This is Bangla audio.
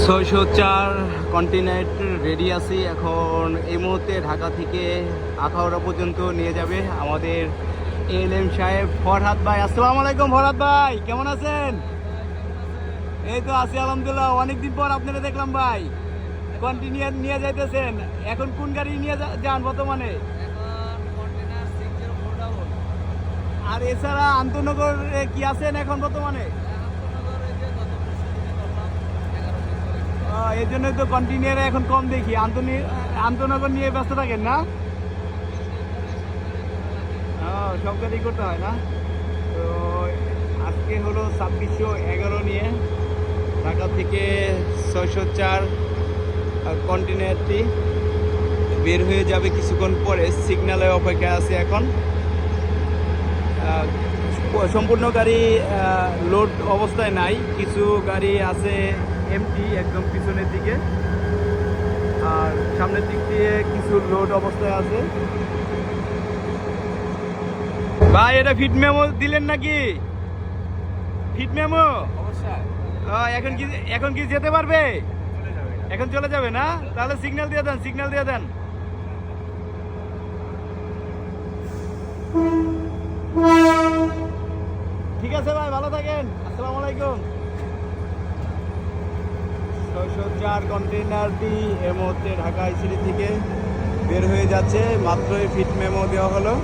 604 কন্টেইনার রেডি আছি এখন। এই মুহূর্তে ঢাকা থেকে আখাউড়া পর্যন্ত নিয়ে যাবে আমাদের এলএম সাহেব ফরহাদ ভাই। আসসালামু আলাইকুম ফরহাদ ভাই, কেমন আছেন? এই তো আছি আলহামদুলিল্লাহ, অনেকদিন পর আপনারা দেখলাম ভাই। কন্টেইনার নিয়ে যাইতেছেন, এখন কোন গাড়ি নিয়ে যান বর্তমানে? আর এছাড়া আন্তনগর কি আছেন এখন বর্তমানে? এই জন্যই তো কন্টেইনারে এখন কম দেখি। আন্তনগর নিয়ে ব্যস্ত থাকেন না? সব গাড়ি করতে হয় না। তো আজকে হলো 2611 নিয়ে ঢাকা থেকে 604 কন্টেইনারটি বের হয়ে যাবে কিছুক্ষণ পরে। সিগন্যালের অপেক্ষায় আছে এখন। সম্পূর্ণ গাড়ি লোড অবস্থায় নাই, কিছু গাড়ি আছে এমটি একদম পিছনের দিকে, আর সামনের দিক দিয়ে কিছু লোড অবস্থায় আছে। ভাই এটা ফিট মেমো দিলেন নাকি? ফিট মেমো এখন কি যেতে পারবে? এখন চলে যাবে না? তাহলে সিগন্যাল দিয়ে দেন, সিগন্যাল দিয়ে দেন। ঠিক আছে ভাই, ভালো থাকেন, আসসালামু আলাইকুম। 604 কন্টেইনারটি এর মধ্যে ঢাকা আইসিডি থেকে বের হয়ে যাচ্ছে, মাত্রই ফিট মেমো দেওয়া হলো।